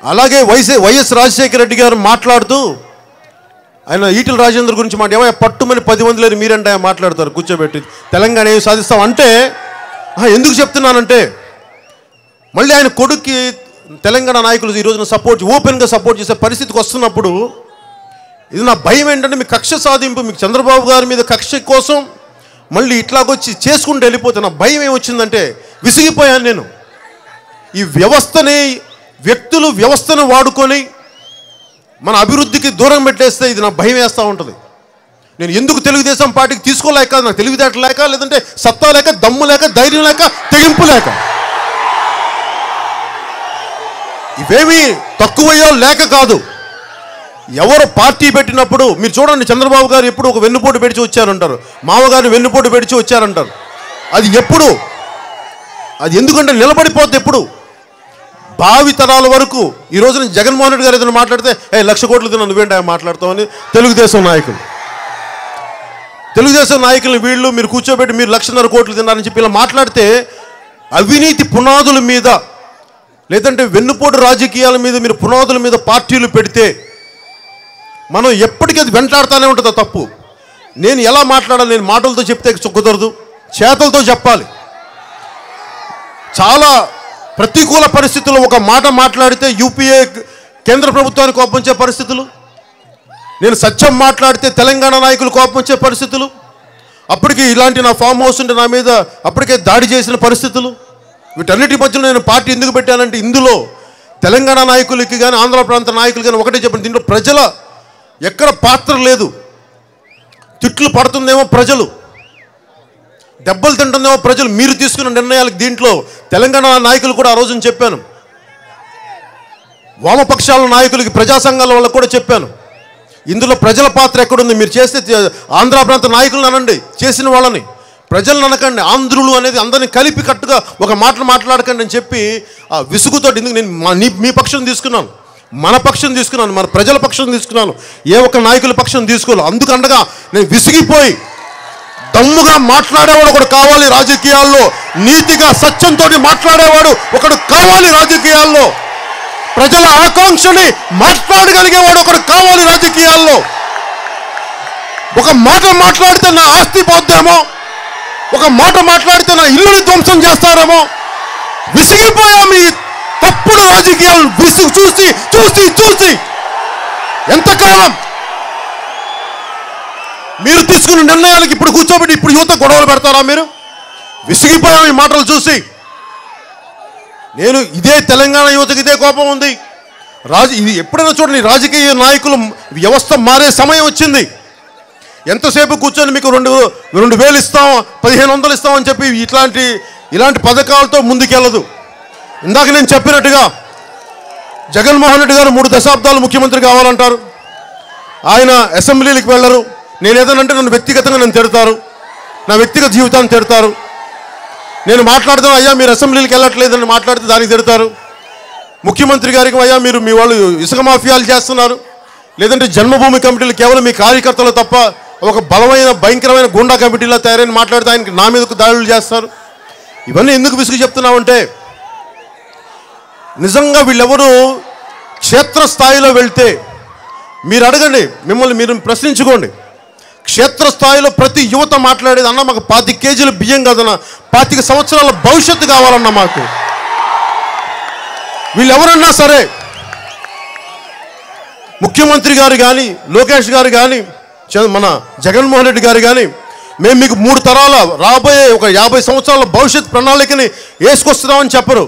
అలాగే వైఎస్ రాజశేఖర రెడ్డి గారు మాట్లాడుతూ ఆయన ఈటెల రాజేందర్ గురించి ఏమో పట్టుమని 10 మంది లేరు మీరంటే ఆయన మాట్లాడతారు కూర్చోబెట్టి తెలంగాణ ఏం సాధిస్తాం అంటే ఎందుకు చెప్తున్నానంటే మళ్ళీ ఆయన కొడుక్కి తెలంగాణ నాయకులు ఈ రోజున ఓపెన్గా సపోర్ట్ చేసే పరిస్థితికి వస్తున్నప్పుడు ఇది నా భయం ఏంటంటే మీ కక్ష సాధింపు మీకు చంద్రబాబు గారి మీద కక్ష కోసం మళ్ళీ ఇట్లాగొచ్చి చేసుకుంటూ వెళ్ళిపోతే నా భయం ఏమొచ్చిందంటే విసిగిపోయాను నేను. ఈ వ్యవస్థను వాడుకొని మన అభివృద్ధికి దూరం పెట్టేస్తే ఇది నా భయం వేస్తూ ఉంటుంది. నేను ఎందుకు తెలుగుదేశం పార్టీకి తీసుకోలేక నాకు తెలివితేటలు లేక లేదంటే సత్తా లేక దమ్ము లేక ధైర్యం లేక తెగింపు లేక ఇవేమీ తక్కువయ్యో లేక కాదు. ఎవరు పార్టీ పెట్టినప్పుడు మీరు చూడండి చంద్రబాబు గారు ఎప్పుడు ఒక వెన్నుపోటు పెడిచి వచ్చారంటారు, మామగారిని వెన్నుపోటు పెడిచి వచ్చారంటారు. అది ఎప్పుడు అది ఎందుకంటే నిలబడిపోద్ది ఎప్పుడు భావి తరాల వరకు. ఈ రోజున జగన్మోహన్ రెడ్డి గారు ఏదైనా మాట్లాడితే 1,00,000 కోట్లు తిన్నా నువ్వేంటి ఆయన మాట్లాడతామని తెలుగుదేశం నాయకులు వీళ్ళు మీరు కూర్చోబెట్టి మీరు 1,50,000 కోట్లు తిన్నారని చెప్పి ఇలా మాట్లాడితే అవినీతి పునాదుల మీద లేదంటే వెన్నుపోటు రాజకీయాల మీద మీరు పునాదుల మీద పార్టీలు పెడితే మనం ఎప్పటికీ అది వెంటాడుతూనే ఉంటుంది తప్పు. నేను ఎలా మాట్లాడాలి? నేను మాటలతో చెప్తే కుదరదు, చేతలతో చెప్పాలి. చాలా ప్రతికూల పరిస్థితుల్లో ఒక మాట మాట్లాడితే యూపీఏ కేంద్ర ప్రభుత్వానికి కోపం వచ్చే పరిస్థితులు, నేను సత్యం మాట్లాడితే తెలంగాణ నాయకులు కోపం వచ్చే పరిస్థితులు, అప్పటికి ఇలాంటి నా ఫామ్ హౌస్ ఉంటే నా మీద అప్పటికే దాడి చేసిన పరిస్థితులు. వీటన్నిటి మధ్యలో నేను పార్టీ ఎందుకు పెట్టానంటే ఇందులో తెలంగాణ నాయకులకి కానీ ఆంధ్ర ప్రాంత నాయకులు కానీ ఒకటే చెప్పండి, దీంట్లో ప్రజల ఎక్కడ పాత్ర లేదు. తిట్లు పడుతుందేమో ప్రజలు, దెబ్బలు తింటుందేమో ప్రజలు, మీరు తీసుకున్న నిర్ణయాలకు. దీంట్లో తెలంగాణ నాయకులు కూడా ఆ రోజున చెప్పాను, వామపక్షాల నాయకులకి ప్రజా సంఘాల వాళ్ళకు కూడా చెప్పాను, ఇందులో ప్రజల పాత్ర ఎక్కడుంది. మీరు చేస్తే ఆంధ్ర ప్రాంత నాయకులను అనండి, చేసిన వాళ్ళని, ప్రజలను అనకండి. ఆంధ్రులు అనేది అందరినీ కలిపి కట్టుగా ఒక మాటలు మాట్లాడకండి అని చెప్పి ఆ విసుగుతో ఎందుకు నేను మీ పక్షం తీసుకున్నాను, మన పక్షం తీసుకున్నాను, మన ప్రజల పక్షం తీసుకున్నాను, ఏ ఒక్క నాయకుల పక్షం తీసుకోవాలి. అందుకండగా నేను విసిగిపోయి దమ్ముగా మాట్లాడేవాడు ఒకడు కావాలి రాజకీయాల్లో, నీతిగా సత్యంతో మాట్లాడేవాడు ఒకడు కావాలి రాజకీయాల్లో, ప్రజల ఆకాంక్షని మాట్లాడగలిగేవాడు ఒకడు కావాలి రాజకీయాల్లో. ఒక మాట మాట్లాడితే నా ఆస్తి పోద్దేమో, ఒక మాట మాట్లాడితే నా ఇల్లుని ధ్వంసం చేస్తారేమో. విసిగిపోయాము ఈ తప్పుడు రాజకీయాలను చూసి చూసి చూసి. ఎంతకాలం మీరు తీసుకున్న నిర్ణయాలకు ఇప్పుడు కూర్చోబెట్టి ఇప్పుడు యువత గొడవలు పెడతారా మీరు? విసిగిపోయాము ఈ మాటలు చూసి. నేను ఇదే తెలంగాణ యువతకి ఇదే కోపం ఉంది. ఇది ఎప్పుడైనా చూడండి, రాజకీయ నాయకులు వ్యవస్థ మారే సమయం వచ్చింది. ఎంతసేపు కూర్చొని మీకు 2,000 ఇస్తాం 1,500 ఇస్తామని చెప్పి ఇలాంటి పథకాలతో ముందుకెళ్ళదు. ఇందాక నేను చెప్పినట్టుగా జగన్మోహన్ రెడ్డి గారు 3 దశాబ్దాలు ముఖ్యమంత్రి కావాలంటారు, ఆయన అసెంబ్లీలకు వెళ్ళరు. నేను ఏదనంటే నన్ను వ్యక్తిగతంగా నన్ను తిడతారు, నా వ్యక్తిగత జీవితాన్ని తిడతారు. నేను మాట్లాడతాను, అయ్యా మీరు అసెంబ్లీలకు వెళ్ళట్లేదని మాట్లాడితే దానికి తిడతారు. ముఖ్యమంత్రి గారికి అయ్యా మీరు మీ వాళ్ళు ఇసుక మాఫియాలు చేస్తున్నారు, లేదంటే జన్మభూమి కమిటీలు కేవలం మీ కార్యకర్తలు తప్ప ఒక బలమైన భయంకరమైన గుండా కమిటీలా తయారైన మాట్లాడితే ఆయనకి నా మీదకు దాడులు చేస్తారు. ఇవన్నీ ఎందుకు విసుగు చెప్తున్నామంటే నిజంగా వీళ్ళెవరూ క్షేత్రస్థాయిలో వెళ్తే మీరు అడగండి, మిమ్మల్ని మీరు ప్రశ్నించుకోండి. క్షేత్రస్థాయిలో ప్రతి యువత మాట్లాడేది, అన్న మాకు 25 కేజీల బియ్యం కాదన్న, 25 సంవత్సరాల భవిష్యత్తు కావాలన్న మాకు. వీళ్ళెవరన్నా సరే, ముఖ్యమంత్రి గారు కానీ లోకేష్ గారు కానీ మన జగన్మోహన్ రెడ్డి గారు కానీ మేము మీకు 3 తరాల రాబోయే ఒక 50 సంవత్సరాల భవిష్యత్ ప్రణాళికని వేసుకొస్తున్నామని చెప్పరు.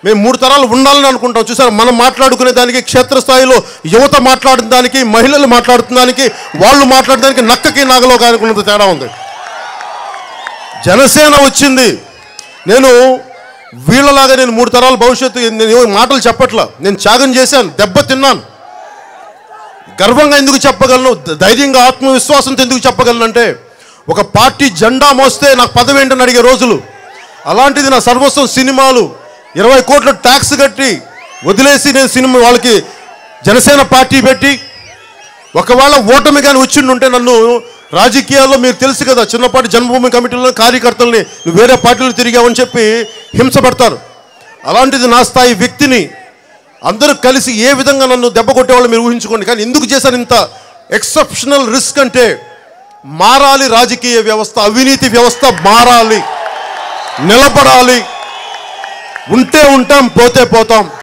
మేము 3 తరాలు ఉండాలని అనుకుంటాం. చూసారు, మనం మాట్లాడుకునే దానికి, క్షేత్రస్థాయిలో యువత మాట్లాడుతున్న దానికి, మహిళలు మాట్లాడుతున్న దానికి, వాళ్ళు మాట్లాడడానికి నక్కకి నాగలో కానుకున్నంత తేడా ఉంది. జనసేన వచ్చింది, నేను వీళ్ళలాగా నేను 3 తరాల భవిష్యత్తు నేను మాటలు చెప్పట్లా. నేను త్యాగం చేశాను, దెబ్బ తిన్నాను. గర్వంగా ఎందుకు చెప్పగలను, ధైర్యంగా ఆత్మవిశ్వాసంతో ఎందుకు చెప్పగలను అంటే ఒక పార్టీ జెండా మోస్తే నాకు పదవి ఏంటని అడిగే రోజులు. అలాంటిది నా సర్వస్వం సినిమాలు, 20 కోట్ల ట్యాక్స్ కట్టి వదిలేసి నేను సినిమా వాళ్ళకి జనసేన పార్టీ పెట్టి ఒకవేళ ఓటమి కానీ వచ్చిండుంటే నన్ను రాజకీయాల్లో మీరు తెలుసు కదా, చిన్నపాటి జన్మభూమి కమిటీలో కార్యకర్తల్ని నువ్వు వేరే పార్టీలు తిరిగావని చెప్పి హింస పడతారు. అలాంటిది నా స్థాయి వ్యక్తిని అందరూ కలిసి ఏ విధంగా నన్ను దెబ్బ కొట్టేవాళ్ళు మీరు ఊహించుకోండి. కానీ ఎందుకు చేశాను ఇంత ఎక్సెప్షనల్ రిస్క్ అంటే, మారాలి రాజకీయ వ్యవస్థ, అవినీతి వ్యవస్థ మారాలి, నిలబడాలి. ఉంటే ఉంటాం, పోతే పోతాం.